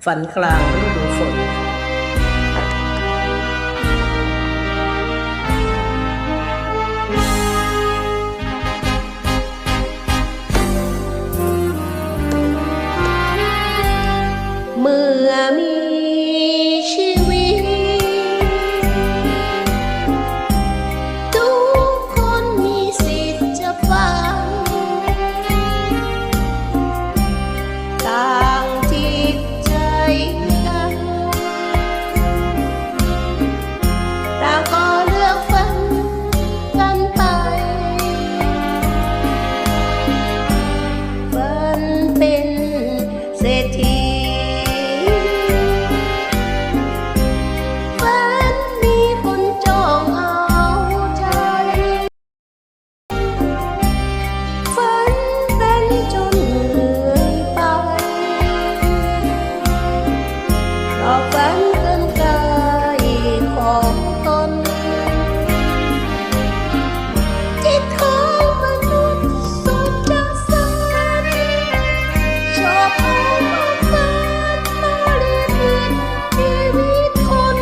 ฝันกลางฤดูฝนเมื่อมีชีวิตทุกคนมีสิทธิ์จะฝันต่างจิตใจกันต่างก็เลือกฝันกันไปฝันเป็นเศรษฐีฝันเกินกายของตนจิตของมนุษย์สุดจะสันชอบเอาความฝันมาเรียนเรียนชีวิตคน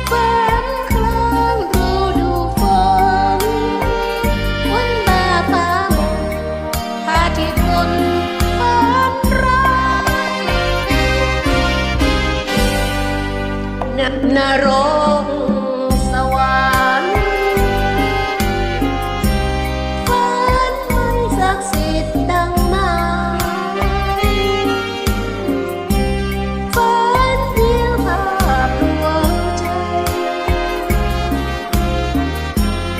ฝันกลางฤดูฝนวันบ่าฟ้าพาที่คนฝันร้ายนรกสวรรค์ฝันไม่ศักดิ์สิทธิ์ดังมาฝันเพียงภาพลวงใจ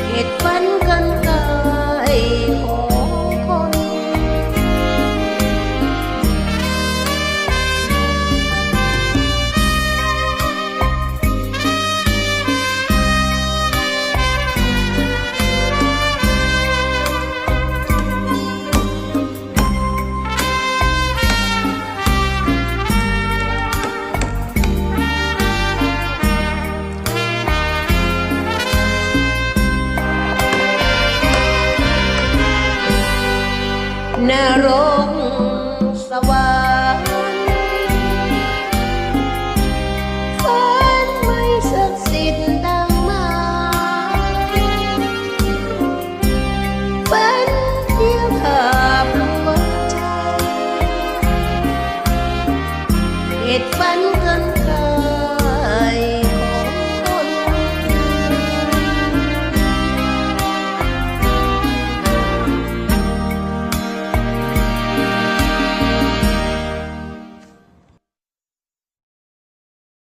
เหตุฝันกันกายของคนนรก